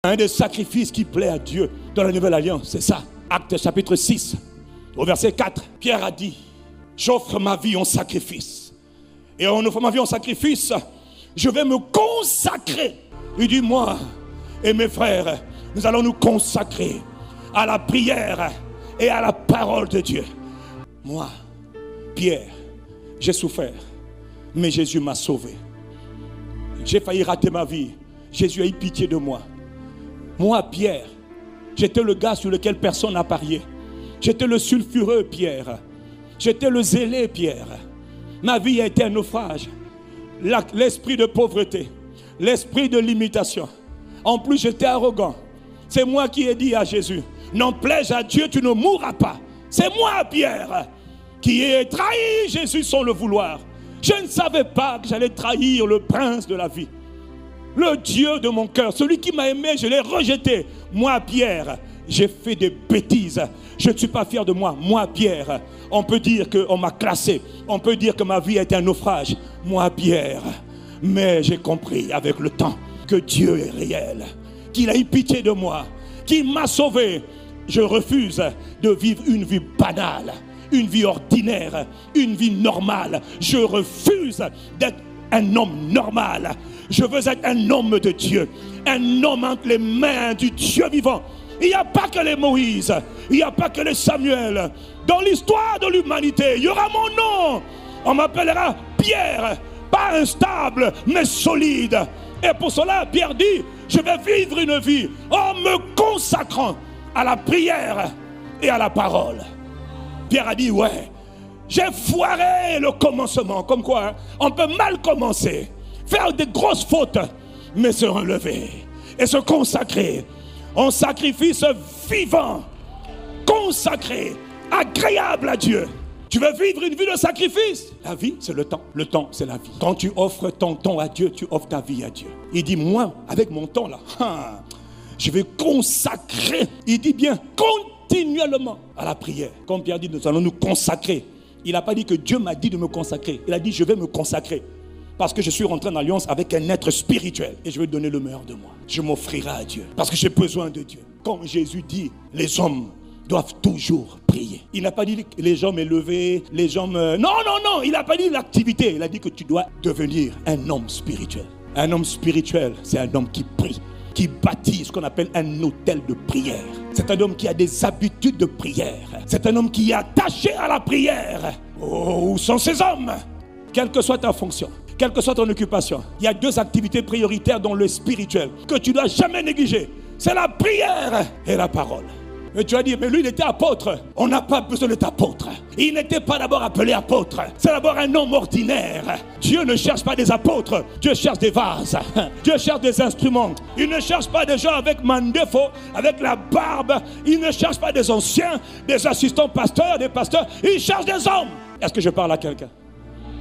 Un des sacrifices qui plaît à Dieu dans la Nouvelle Alliance, c'est ça. Actes chapitre 6, au verset 4. Pierre a dit, j'offre ma vie en sacrifice. Et en offrant ma vie en sacrifice, je vais me consacrer. Il dit, moi et mes frères, nous allons nous consacrer à la prière et à la parole de Dieu. Moi, Pierre, j'ai souffert, mais Jésus m'a sauvé. J'ai failli rater ma vie. Jésus a eu pitié de moi. Moi, Pierre, j'étais le gars sur lequel personne n'a parié. J'étais le sulfureux Pierre. J'étais le zélé Pierre. Ma vie a été un naufrage. L'esprit de pauvreté, l'esprit de limitation. En plus, j'étais arrogant. C'est moi qui ai dit à Jésus, n'en plaise à Dieu, tu ne mourras pas. C'est moi, Pierre, qui ai trahi Jésus sans le vouloir. Je ne savais pas que j'allais trahir le prince de la vie. Le Dieu de mon cœur, celui qui m'a aimé, je l'ai rejeté. Moi, Pierre, j'ai fait des bêtises. Je ne suis pas fier de moi. Moi, Pierre, on peut dire qu'on m'a classé. On peut dire que ma vie a été un naufrage. Moi, Pierre. Mais j'ai compris avec le temps que Dieu est réel. Qu'il a eu pitié de moi. Qu'il m'a sauvé. Je refuse de vivre une vie banale. Une vie ordinaire. Une vie normale. Je refuse d'être un homme normal. Je veux être un homme de Dieu. Un homme entre les mains du Dieu vivant. Il n'y a pas que les Moïse. Il n'y a pas que les Samuel. Dans l'histoire de l'humanité, il y aura mon nom. On m'appellera Pierre. Pas instable, mais solide. Et pour cela, Pierre dit, je vais vivre une vie en me consacrant à la prière et à la parole. Pierre a dit, ouais, j'ai foiré le commencement. Comme quoi, hein, on peut mal commencer, faire des grosses fautes, mais se relever et se consacrer en sacrifice vivant, consacré, agréable à Dieu. Tu veux vivre une vie de sacrifice? La vie, c'est le temps. Le temps, c'est la vie. Quand tu offres ton temps à Dieu, tu offres ta vie à Dieu. Il dit, moi, avec mon temps là, je vais consacrer, il dit bien, continuellement à la prière. Comme Pierre dit, nous allons nous consacrer. Il n'a pas dit que Dieu m'a dit de me consacrer. Il a dit, je vais me consacrer. Parce que je suis rentré en alliance avec un être spirituel. Et je vais donner le meilleur de moi. Je m'offrirai à Dieu. Parce que j'ai besoin de Dieu. Comme Jésus dit, les hommes doivent toujours prier. Il n'a pas dit les jambes élevées, les jambes... Non. Il n'a pas dit l'activité. Il a dit que tu dois devenir un homme spirituel. Un homme spirituel, c'est un homme qui prie. Qui bâtit ce qu'on appelle un hôtel de prière. C'est un homme qui a des habitudes de prière. C'est un homme qui est attaché à la prière. Oh, où sont ces hommes? Quelle que soit ta fonction, quelle que soit ton occupation, il y a deux activités prioritaires dans le spirituel que tu ne dois jamais négliger. C'est la prière et la parole. Et tu vas dire, mais lui il était apôtre. On n'a pas besoin d'être apôtre. Il n'était pas d'abord appelé apôtre. C'est d'abord un homme ordinaire. Dieu ne cherche pas des apôtres. Dieu cherche des vases. Dieu cherche des instruments. Il ne cherche pas des gens avec mandefo, avec la barbe. Il ne cherche pas des anciens, des assistants pasteurs, des pasteurs. Il cherche des hommes. Est-ce que je parle à quelqu'un?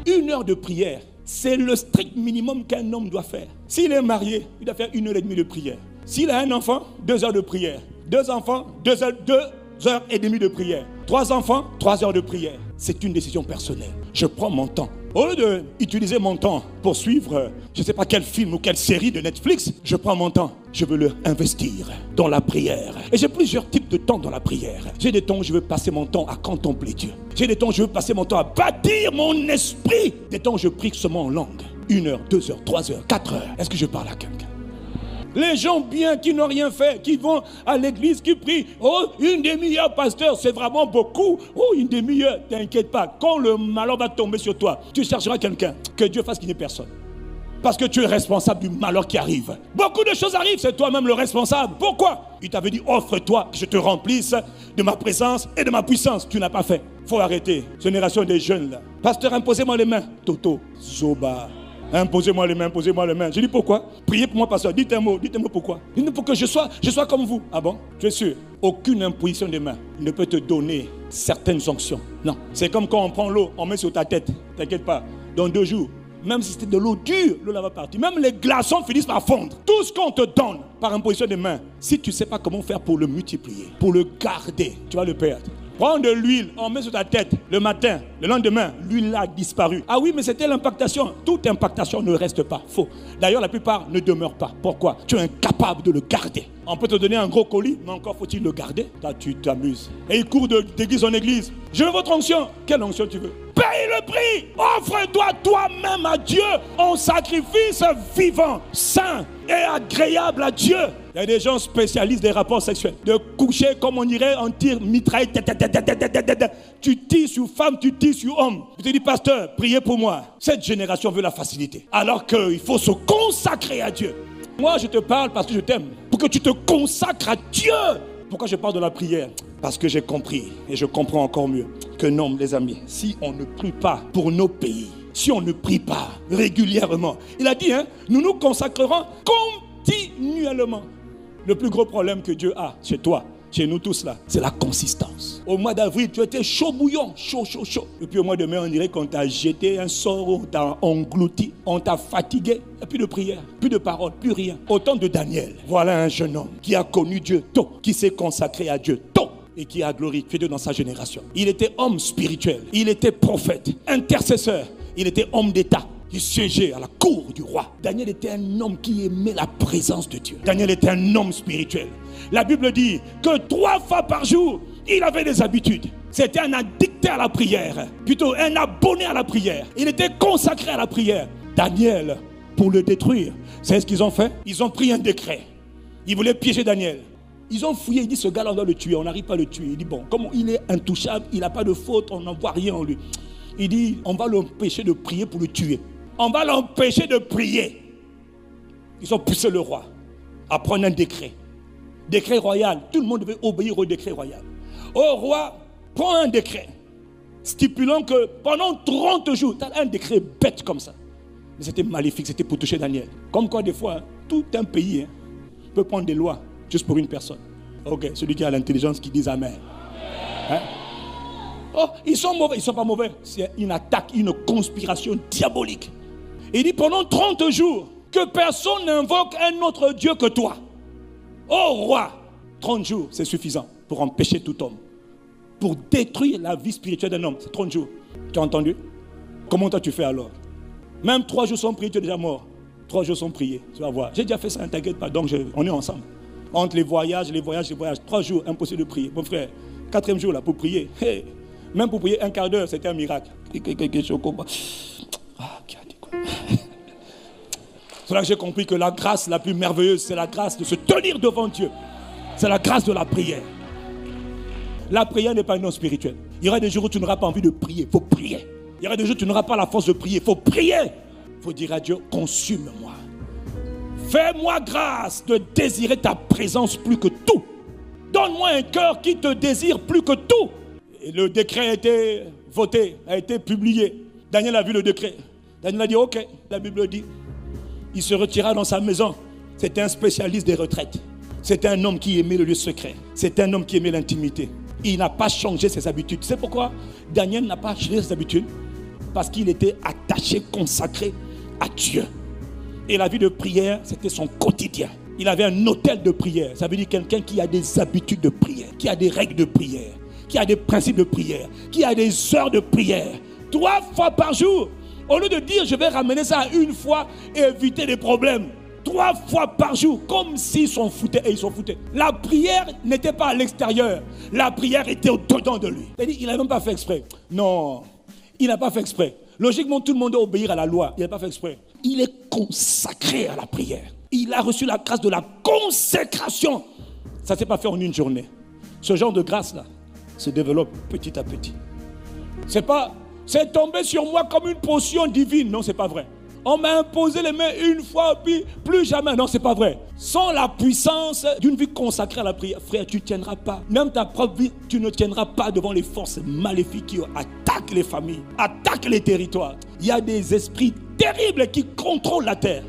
1 heure de prière, c'est le strict minimum qu'un homme doit faire. S'il est marié, il doit faire 1h30 de prière. S'il a un enfant, 2 heures de prière. 2 enfants, 2 heures et demie de prière. 3 enfants, 3 heures de prière. C'est une décision personnelle. Je prends mon temps. Au lieu d'utiliser mon temps pour suivre, je ne sais pas quel film ou quelle série de Netflix, je prends mon temps. Je veux le investir dans la prière. Et j'ai plusieurs types de temps dans la prière. J'ai des temps où je veux passer mon temps à contempler Dieu. J'ai des temps où je veux passer mon temps à bâtir mon esprit. Des temps où je prie seulement en langue. 1 heure, 2 heures, 3 heures, 4 heures. Est-ce que je parle à quelqu'un? Les gens bien qui n'ont rien fait, qui vont à l'église, qui prient. Oh, 1 demi-heure, pasteur, c'est vraiment beaucoup. Oh, 1 demi-heure, t'inquiète pas. Quand le malheur va tomber sur toi, tu chercheras quelqu'un. Que Dieu fasse qu'il n'y ait personne. Parce que tu es responsable du malheur qui arrive. Beaucoup de choses arrivent, c'est toi-même le responsable. Pourquoi? Il t'avait dit, offre-toi, que je te remplisse de ma présence et de ma puissance. Tu n'as pas fait. Faut arrêter. Génération des jeunes là. Pasteur, imposez-moi les mains. Toto, Zoba. Imposez-moi les mains, imposez-moi les mains. Je dis pourquoi? Priez pour moi, pasteur. Dites un mot pourquoi. Dites-moi pour que je sois comme vous. Ah bon? Tu es sûr? Aucune imposition des mains ne peut te donner certaines onctions. Non. C'est comme quand on prend l'eau, on met sur ta tête. T'inquiète pas. Dans 2 jours, même si c'était de l'eau dure, l'eau là va partir. Même les glaçons finissent par fondre. Tout ce qu'on te donne par imposition des mains, si tu ne sais pas comment faire pour le multiplier, pour le garder, tu vas le perdre. Prends de l'huile, on met sur ta tête le matin, le lendemain, l'huile a disparu. Ah oui, mais c'était l'impactation. Toute impactation ne reste pas. Faux. D'ailleurs, la plupart ne demeurent pas. Pourquoi? Tu es incapable de le garder. On peut te donner un gros colis, mais encore faut-il le garder. Là, tu t'amuses. Et il court d'église en église. Je veux votre onction. Quelle onction tu veux? Paye le prix. Offre-toi toi-même à Dieu en sacrifice vivant, saint et agréable à Dieu. Il y a des gens spécialistes des rapports sexuels. De coucher, comme on dirait, en tir mitraille. Tu tires sur femme, tu tires sur homme. Je te dis, pasteur, priez pour moi. Cette génération veut la facilité. Alors qu'il faut se consacrer à Dieu. Moi, je te parle parce que je t'aime. Pour que tu te consacres à Dieu. Pourquoi je parle de la prière? Parce que j'ai compris, et je comprends encore mieux, que non, les amis, si on ne prie pas pour nos pays, si on ne prie pas régulièrement, il a dit, nous nous consacrerons continuellement. Le plus gros problème que Dieu a chez toi, chez nous tous là, c'est la consistance. Au mois d'avril, tu étais chaud bouillant, chaud. Et puis au mois de mai, on dirait qu'on t'a jeté un sort, on t'a englouti, on t'a fatigué. Il n'y a plus de prière, plus de parole, plus rien. Au temps de Daniel, voilà un jeune homme qui a connu Dieu tôt, qui s'est consacré à Dieu tôt et qui a glorifié Dieu dans sa génération. Il était homme spirituel, il était prophète, intercesseur, il était homme d'État. Il siégeait à la cour du roi. Daniel était un homme qui aimait la présence de Dieu. Daniel était un homme spirituel. La Bible dit que 3 fois par jour, il avait des habitudes. C'était un addict à la prière, plutôt un abonné à la prière. Il était consacré à la prière. Daniel, pour le détruire, c'est ce qu'ils ont fait. Ils ont pris un décret. Ils voulaient piéger Daniel. Ils ont fouillé, ils disent ce gars-là on doit le tuer, on n'arrive pas à le tuer. Il dit bon, comme il est intouchable, il n'a pas de faute, on n'en voit rien en lui. Il dit on va l'empêcher de prier pour le tuer. On va l'empêcher de prier. Ils ont poussé le roi à prendre un décret. Décret royal. Tout le monde devait obéir au décret royal. Au roi, prends un décret stipulant que pendant 30 jours, tu as un décret bête comme ça. Mais c'était maléfique, c'était pour toucher Daniel. Comme quoi des fois, tout un pays peut prendre des lois juste pour une personne. Ok, celui qui a l'intelligence qui dit Amen. Oh, ils sont mauvais, ils ne sont pas mauvais. C'est une attaque, une conspiration diabolique. Il dit pendant 30 jours, que personne n'invoque un autre Dieu que toi. Oh roi, 30 jours, c'est suffisant pour empêcher tout homme. Pour détruire la vie spirituelle d'un homme, c'est 30 jours. Tu as entendu? Comment toi tu fais alors? Même 3 jours sans prier, tu es déjà mort. 3 jours sans prier, tu vas voir. J'ai déjà fait ça, ne t'inquiète pas, donc on est ensemble. Entre les voyages, 3 jours, impossible de prier. Mon frère, 4e jour là, pour prier. Hey. Même pour prier un quart d'heure, c'était un miracle. C'est là que j'ai compris que la grâce la plus merveilleuse, c'est la grâce de se tenir devant Dieu. C'est la grâce de la prière. La prière n'est pas un nom spirituel. Il y aura des jours où tu n'auras pas envie de prier. Il faut prier. Il y aura des jours où tu n'auras pas la force de prier. Il faut prier. Il faut dire à Dieu, consume-moi. Fais-moi grâce de désirer ta présence plus que tout. Donne-moi un cœur qui te désire plus que tout. Et le décret a été voté, a été publié. Daniel a vu le décret. Daniel a dit, ok, la Bible dit. Il se retira dans sa maison. C'était un spécialiste des retraites. C'était un homme qui aimait le lieu secret. C'était un homme qui aimait l'intimité. Il n'a pas changé ses habitudes. Tu sais pourquoi Daniel n'a pas changé ses habitudes? Parce qu'il était attaché, consacré à Dieu. Et la vie de prière, c'était son quotidien. Il avait un hôtel de prière. Ça veut dire quelqu'un qui a des habitudes de prière, qui a des règles de prière, qui a des principes de prière, qui a des heures de prière. 3 fois par jour. Au lieu de dire je vais ramener ça à 1 fois et éviter des problèmes. 3 fois par jour, comme s'ils s'en foutaient et ils s'en foutaient. La prière n'était pas à l'extérieur. La prière était au-dedans de lui. C'est-à-dire, il n'a même pas fait exprès. Non, il n'a pas fait exprès. Logiquement, tout le monde doit obéir à la loi. Il n'a pas fait exprès. Il est consacré à la prière. Il a reçu la grâce de la consécration. Ça ne s'est pas fait en une journée. Ce genre de grâce-là se développe petit à petit. C'est tombé sur moi comme une potion divine. Non, c'est pas vrai. On m'a imposé les mains 1 fois, puis plus jamais. Non, c'est pas vrai. Sans la puissance d'une vie consacrée à la prière, frère, tu ne tiendras pas. Même ta propre vie, tu ne tiendras pas devant les forces maléfiques qui attaquent les familles, attaquent les territoires. Il y a des esprits terribles qui contrôlent la terre.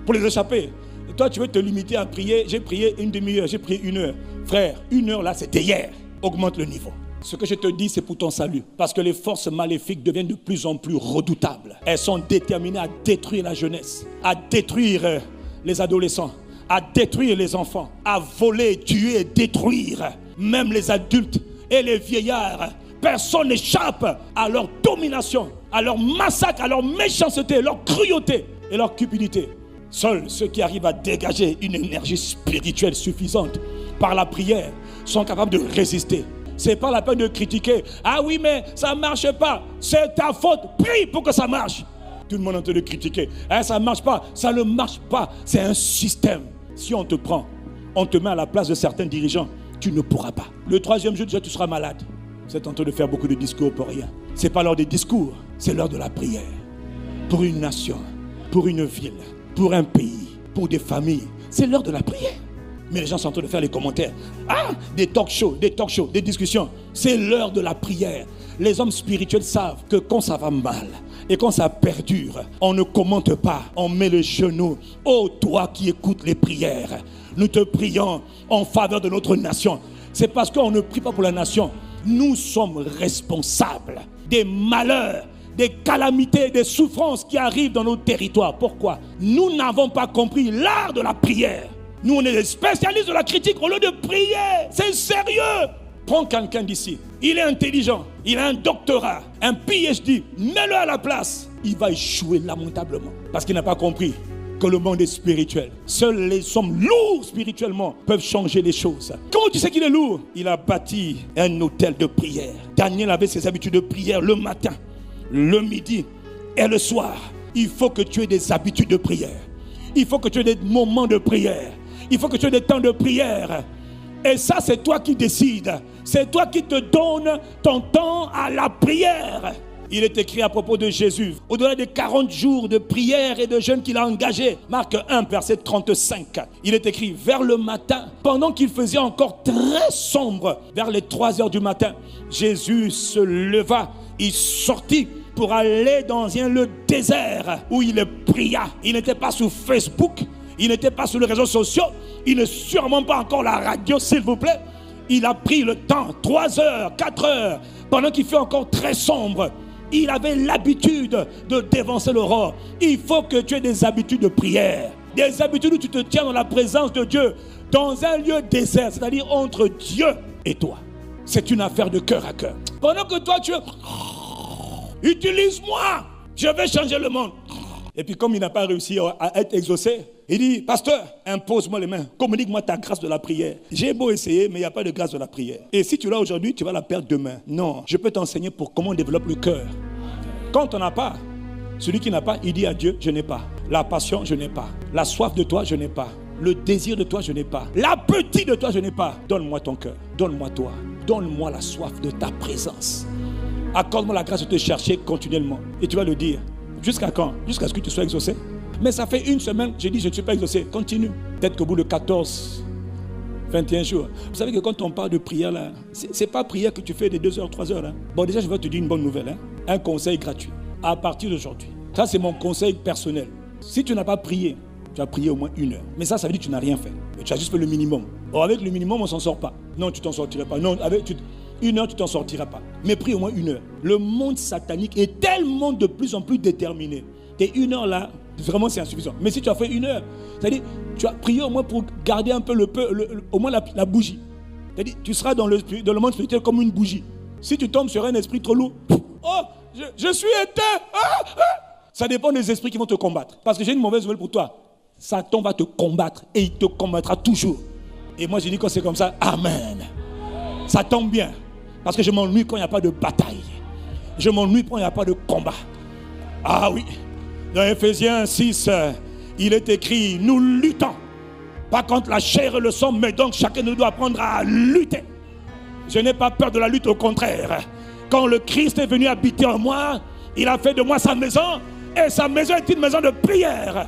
Pour les échapper. Et toi, tu veux te limiter à prier. J'ai prié 1 demi-heure, j'ai prié 1 heure. Frère, 1 heure là, c'était hier. Augmente le niveau. Ce que je te dis, c'est pour ton salut. Parce que les forces maléfiques deviennent de plus en plus redoutables. Elles sont déterminées à détruire la jeunesse, à détruire les adolescents, à détruire les enfants, à voler, tuer et détruire même les adultes et les vieillards. Personne n'échappe à leur domination, à leur massacre, à leur méchanceté, leur cruauté et leur cupidité. Seuls ceux qui arrivent à dégager une énergie spirituelle suffisante par la prière sont capables de résister. Ce n'est pas la peine de critiquer. Ah oui, mais ça ne marche pas. C'est ta faute. Prie pour que ça marche. Tout le monde est en train de critiquer. Ah, ça ne marche pas. Ça ne marche pas. C'est un système. Si on te prend, on te met à la place de certains dirigeants, tu ne pourras pas. Le troisième jour, déjà, tu seras malade. Vous êtes en train de faire beaucoup de discours pour rien. Ce n'est pas l'heure des discours, c'est l'heure de la prière. Pour une nation, pour une ville, pour un pays, pour des familles. C'est l'heure de la prière. Mais les gens sont en train de faire les commentaires. Ah, des talk shows, des discussions. C'est l'heure de la prière. Les hommes spirituels savent que quand ça va mal et quand ça perdure, on ne commente pas, on met le genou. Oh, toi qui écoutes les prières, nous te prions en faveur de notre nation. C'est parce qu'on ne prie pas pour la nation. Nous sommes responsables des malheurs, des calamités, des souffrances qui arrivent dans nos territoires. Pourquoi? Nous n'avons pas compris l'art de la prière. Nous, on est des spécialistes de la critique au lieu de prier. C'est sérieux. Prends quelqu'un d'ici. Il est intelligent. Il a un doctorat, un PhD. Mets-le à la place. Il va échouer lamentablement. Parce qu'il n'a pas compris que le monde est spirituel. Seuls les hommes lourds spirituellement peuvent changer les choses. Comment tu sais qu'il est lourd? Il a bâti un hôtel de prière. Daniel avait ses habitudes de prière le matin, le midi et le soir. Il faut que tu aies des habitudes de prière. Il faut que tu aies des moments de prière. Il faut que tu aies des temps de prière. Et ça, c'est toi qui décides. C'est toi qui te donnes ton temps à la prière. Il est écrit à propos de Jésus, au-delà des 40 jours de prière et de jeûne qu'il a engagé. Marc 1, verset 35. Il est écrit, vers le matin, pendant qu'il faisait encore très sombre, vers les 3 heures du matin, Jésus se leva, il sortit pour aller dans le désert où il pria. Il n'était pas sur Facebook, il n'était pas sur les réseaux sociaux, il n'est sûrement pas encore la radio, s'il vous plaît. Il a pris le temps, 3 heures, 4 heures, pendant qu'il fait encore très sombre. Il avait l'habitude de dévancer l'aurore. Il faut que tu aies des habitudes de prière. Des habitudes où tu te tiens dans la présence de Dieu, dans un lieu désert, c'est-à-dire entre Dieu et toi. C'est une affaire de cœur à cœur. Pendant que toi tu es... Utilise-moi, je vais changer le monde. Et puis comme il n'a pas réussi à être exaucé, il dit, pasteur, impose-moi les mains, communique-moi ta grâce de la prière. J'ai beau essayer, mais il n'y a pas de grâce de la prière. Et si tu l'as aujourd'hui, tu vas la perdre demain. Non, je peux t'enseigner pour comment on développe le cœur. Quand on n'a pas, celui qui n'a pas, il dit à Dieu, je n'ai pas. La passion, je n'ai pas. La soif de toi, je n'ai pas. Le désir de toi, je n'ai pas. L'appétit de toi, je n'ai pas. Donne-moi ton cœur, donne-moi toi. Donne-moi la soif de ta présence. Accorde-moi la grâce de te chercher continuellement. Et tu vas le dire. Jusqu'à quand? Jusqu'à ce que tu sois exaucé. Mais ça fait une semaine, j'ai dit je ne suis pas exaucé. Continue. Peut-être qu'au bout de 14, 21 jours. Vous savez que quand on parle de prière là, c'est pas prière que tu fais de 2 heures, 3 heures. Hein. Bon, déjà je vais te dire une bonne nouvelle. Hein. Un conseil gratuit. À partir d'aujourd'hui. Ça c'est mon conseil personnel. Si tu n'as pas prié, tu as prié au moins 1 heure. Mais ça veut dire que tu n'as rien fait. Mais tu as juste fait le minimum. Or avec le minimum on ne s'en sort pas. Non, tu t'en sortiras pas. Non, avec 1 heure tu t'en sortiras pas. Mais prie au moins 1 heure. Le monde satanique est tellement de plus en plus déterminé. Et 1 heure là, vraiment c'est insuffisant. Mais si tu as fait 1 heure, c'est-à-dire tu as prié au moins pour garder un peu au moins la bougie. C'est-à-dire tu seras dans le monde spirituel comme une bougie. Si tu tombes sur un esprit trop lourd, oh, je suis éteint. Ça dépend des esprits qui vont te combattre. Parce que j'ai une mauvaise nouvelle pour toi. Satan va te combattre et il te combattra toujours. Et moi je dis quand c'est comme ça, amen. Ça tombe bien. Parce que je m'ennuie quand il n'y a pas de bataille. Je m'ennuie quand il n'y a pas de combat. Ah oui. Dans Ephésiens 6, il est écrit, nous luttons. Pas contre la chair et le sang, mais donc chacun de nous doit apprendre à lutter. Je n'ai pas peur de la lutte, au contraire. Quand le Christ est venu habiter en moi, il a fait de moi sa maison. Et sa maison est une maison de prière.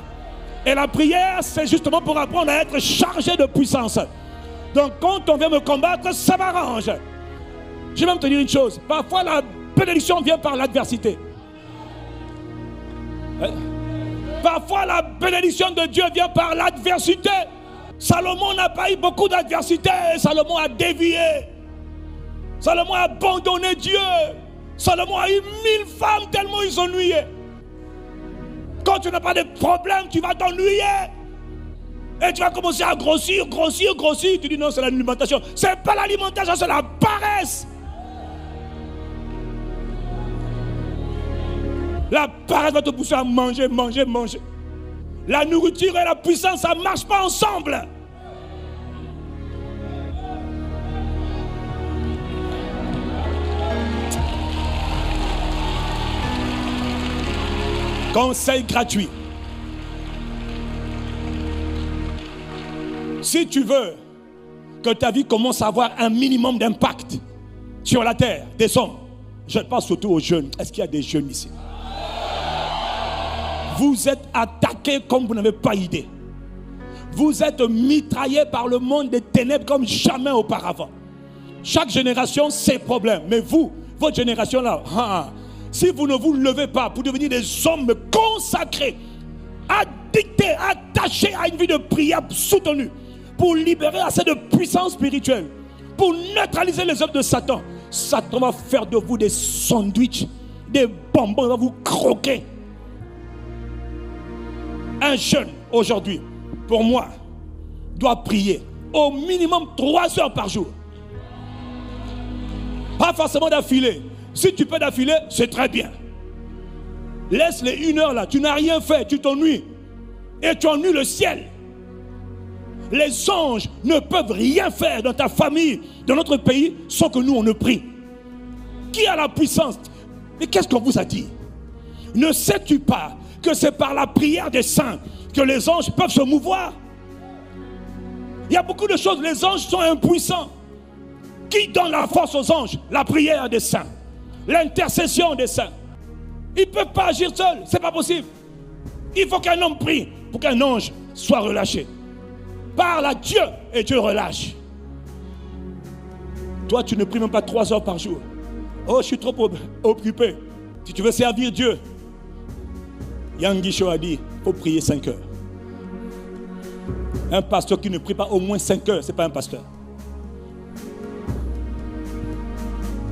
Et la prière, c'est justement pour apprendre à être chargé de puissance. Donc quand on vient me combattre, ça m'arrange. Je vais même te dire une chose. Parfois la bénédiction vient par l'adversité. Parfois la bénédiction de Dieu vient par l'adversité. Salomon n'a pas eu beaucoup d'adversité. Salomon a dévié. Salomon a abandonné Dieu. Salomon a eu 1000 femmes tellement ils s'ennuyaient. Quand tu n'as pas de problème, tu vas t'ennuyer. Et tu vas commencer à grossir. Tu dis non, c'est l'alimentation. C'est pas l'alimentation, c'est la paresse. La paresse va te pousser à manger, manger, manger. La nourriture et la puissance, ça ne marche pas ensemble. Conseil gratuit. Si tu veux que ta vie commence à avoir un minimum d'impact sur la terre, des hommes, je parle surtout aux jeunes. Est-ce qu'il y a des jeunes ici? Vous êtes attaqués comme vous n'avez pas idée. Vous êtes mitraillés par le monde des ténèbres comme jamais auparavant. Chaque génération, ses problèmes. Mais vous, votre génération là, si vous ne vous levez pas pour devenir des hommes consacrés, addictés, attachés à une vie de prière soutenue, pour libérer assez de puissance spirituelle, pour neutraliser les œuvres de Satan, Satan va faire de vous des sandwichs, des bonbons, il va vous croquer. Un jeune aujourd'hui, pour moi, doit prier au minimum 3 heures par jour. Pas forcément d'affilée. Si tu peux d'affilée, c'est très bien. Laisse les 1 heure là, tu n'as rien fait, tu t'ennuies. Et tu ennuies le ciel. Les anges ne peuvent rien faire dans ta famille, dans notre pays, sans que nous on ne prie. Qui a la puissance? Mais qu'est-ce qu'on vous a dit? Ne sais-tu pas que c'est par la prière des saints que les anges peuvent se mouvoir? Il y a beaucoup de choses, les anges sont impuissants. Qui donne la force aux anges? La prière des saints, l'intercession des saints. Ils ne peuvent pas agir seuls, c'est pas possible. Il faut qu'un homme prie pour qu'un ange soit relâché. Parle à Dieu et Dieu relâche. Toi, tu ne pries même pas 3 heures par jour. Oh, je suis trop occupé. Si tu veux servir Dieu, Yangisho a dit, il faut prier 5 heures. Un pasteur qui ne prie pas au moins 5 heures, ce n'est pas un pasteur.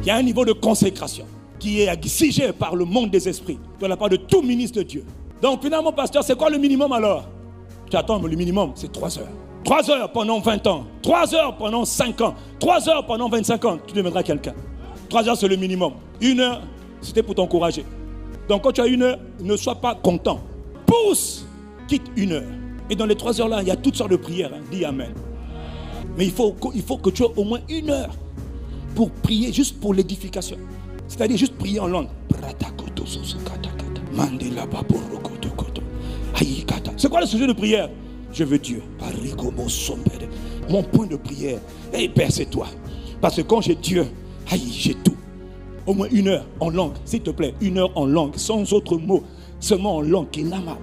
Il y a un niveau de consécration qui est exigé par le monde des esprits, de la part de tout ministre de Dieu. Donc finalement, pasteur, c'est quoi le minimum alors? Tu attends, mais le minimum, c'est 3 heures. 3 heures pendant 20 ans, 3 heures pendant 5 ans, 3 heures pendant 25 ans, tu deviendras quelqu'un. 3 heures, c'est le minimum. 1 heure, c'était pour t'encourager. Donc quand tu as 1 heure, ne sois pas content. Pousse, quitte 1 heure. Et dans les 3 heures là, il y a toutes sortes de prières. Dis Amen. Mais il faut que tu aies au moins 1 heure pour prier, juste pour l'édification. C'est-à-dire juste prier en langue. C'est quoi le sujet de prière? Je veux Dieu. Mon point de prière. Hey Père, c'est toi. Parce que quand j'ai Dieu, j'ai tout. Au moins 1 heure en langue, s'il te plaît. 1 heure en langue, sans autres mots. Seulement en langue. 1 heure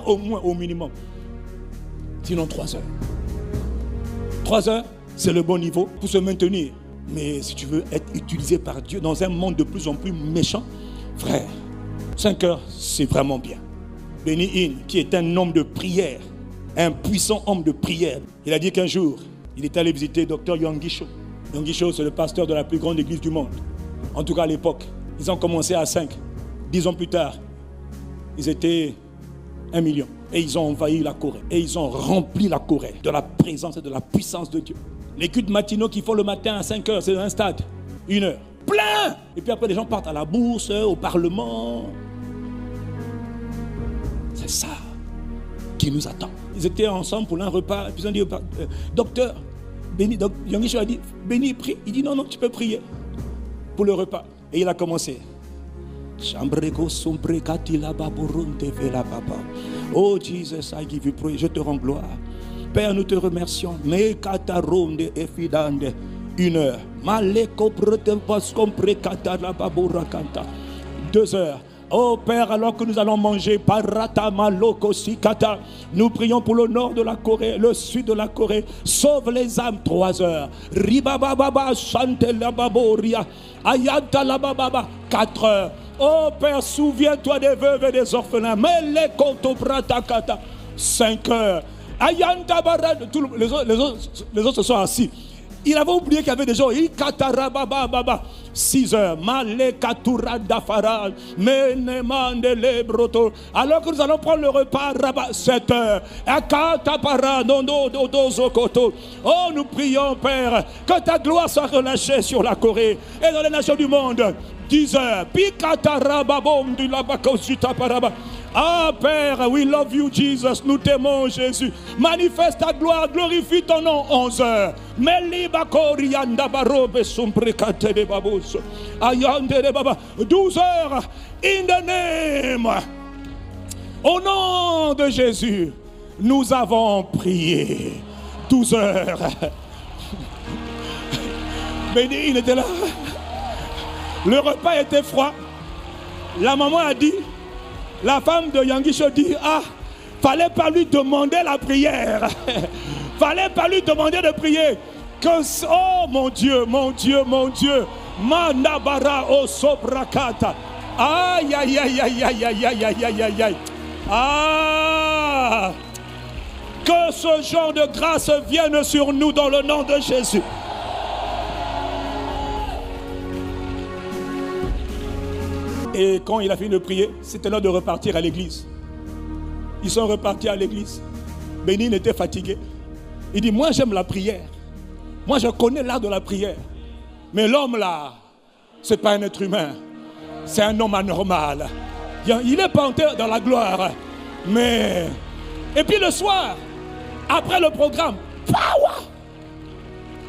au moins, au minimum. Sinon 3 heures. 3 heures, c'est le bon niveau pour se maintenir. Mais si tu veux être utilisé par Dieu dans un monde de plus en plus méchant, frère, 5 heures, c'est vraiment bien. Benny Hinn, qui est un homme de prière, un puissant homme de prière, il a dit qu'un jour, il est allé visiter Dr. Yangisho. Yangisho, c'est le pasteur de la plus grande église du monde. En tout cas, à l'époque, ils ont commencé à 5. 10 ans plus tard, ils étaient 1 million. Et ils ont envahi la Corée. Et ils ont rempli la Corée de la présence et de la puissance de Dieu. Les cultes matinaux qu'ils font le matin à 5 heures, c'est dans un stade. 1 heure. Plein! Et puis après, les gens partent à la bourse, au Parlement. C'est ça qui nous attend. Ils étaient ensemble pour un repas. Puis ils ont dit, docteur, Benny, Yangisho a dit, Benny, prie. Il dit, non, tu peux prier pour le repas. Et il a commencé. Oh Jesus, I give you praise. Je te rends gloire. Père, nous te remercions. 1 heure. 2 heures. Oh Père, alors que nous allons manger, nous prions pour le nord de la Corée, le sud de la Corée. Sauve les âmes. 3 heures. 4 heures. Oh Père, souviens-toi des veuves et des orphelins. 5 heures. Les autres se sont assis. Il avait oublié qu'il y avait des gens. 6 heures. Alors que nous allons prendre le repas, 7 heures. Oh, nous prions, Père, que ta gloire soit relâchée sur la Corée et dans les nations du monde. 10 heures. Ah, Père, we love you, Jesus. Nous t'aimons, Jésus. Manifeste ta gloire, glorifie ton nom. 11 heures. 12 heures. In the name. Au nom de Jésus, nous avons prié. 12 heures. Béni, il était là. Le repas était froid. La maman a dit, la femme de Yangisho dit, ah, fallait pas lui demander la prière. Fallait pas lui demander de prier. Que, oh mon Dieu, mon Dieu, mon Dieu. Manabara o sobrakata. Aïe, aïe, aïe, aïe, aïe, aïe, aïe, aïe, aïe, aïe, aïe. Ah, que ce genre de grâce vienne sur nous dans le nom de Jésus. Et quand il a fini de prier, c'était l'heure de repartir à l'église. Ils sont repartis à l'église. Bénin était fatigué. Il dit, moi j'aime la prière. Moi je connais l'art de la prière. Mais l'homme là, c'est pas un être humain. C'est un homme anormal. Il n'est pas entré dans la gloire. Mais... Et puis le soir, après le programme, power!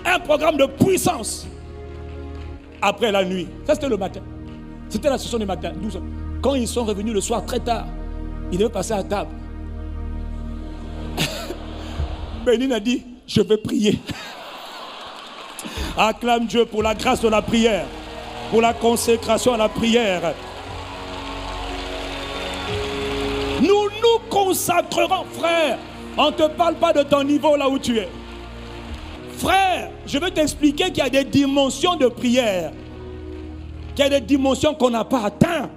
Un programme de puissance. Après la nuit. Ça c'était le matin. C'était la session du matin, 12 heures. Quand ils sont revenus le soir très tard, ils devaient passer à table. Bénin a dit, je vais prier. Acclame Dieu pour la grâce de la prière, pour la consécration à la prière. Nous nous consacrerons, frère. On ne te parle pas de ton niveau là où tu es. Frère, je vais t'expliquer qu'il y a des dimensions de prière. Il y a des dimensions qu'on n'a pas atteintes.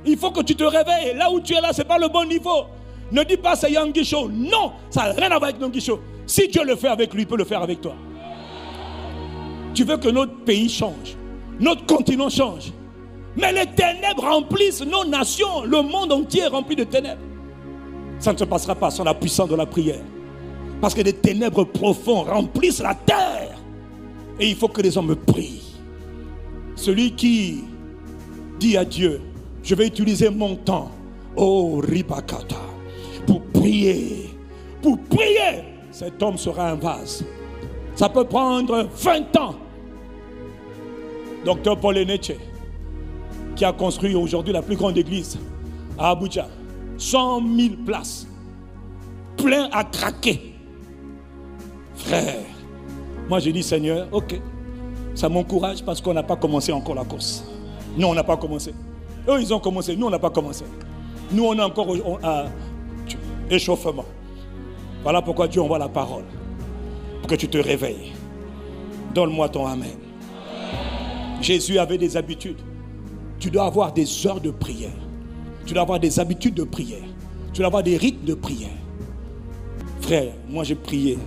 Il faut que tu te réveilles. Là où tu es là, ce n'est pas le bon niveau. Ne dis pas c'est Yangisho. Non, ça n'a rien à voir avec Yangisho. Si Dieu le fait avec lui, il peut le faire avec toi. Tu veux que notre pays change, notre continent change. Mais les ténèbres remplissent nos nations. Le monde entier est rempli de ténèbres. Ça ne se passera pas sans la puissance de la prière. Parce que des ténèbres profondes remplissent la terre. Et il faut que les hommes prient. Celui qui dit à Dieu, je vais utiliser mon temps, oh Ribakata, pour prier. Pour prier, cet homme sera un vase. Ça peut prendre 20 ans. Docteur Paul Eneche, qui a construit aujourd'hui la plus grande église à Abuja, 100 000 places, plein à craquer. Frère, moi j'ai dit Seigneur, ok. Ça m'encourage parce qu'on n'a pas commencé encore la course. Nous, on n'a pas commencé. Eux, ils ont commencé. Nous, on n'a pas commencé. Nous, on est encore à échauffement. Voilà pourquoi Dieu envoie la parole. Pour que tu te réveilles. Donne-moi ton amen. Jésus avait des habitudes. Tu dois avoir des heures de prière. Tu dois avoir des habitudes de prière. Tu dois avoir des rites de prière. Frère, moi j'ai prié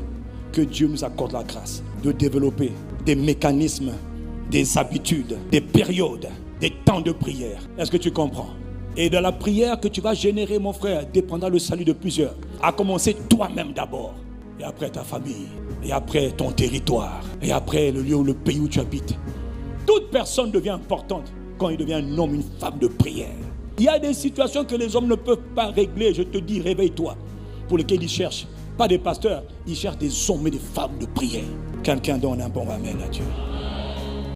que Dieu nous accorde la grâce de développer des mécanismes, des habitudes, des périodes, des temps de prière. Est-ce que tu comprends? Et de la prière que tu vas générer, mon frère, dépendra le salut de plusieurs. À commencer toi-même d'abord. Et après ta famille. Et après ton territoire. Et après le lieu ou le pays où tu habites. Toute personne devient importante quand il devient un homme, une femme de prière. Il y a des situations que les hommes ne peuvent pas régler. Je te dis, réveille-toi. Pour lesquels ils cherchent, pas des pasteurs, ils cherchent des hommes et des femmes de prière. Quelqu'un donne un bon amen à Dieu.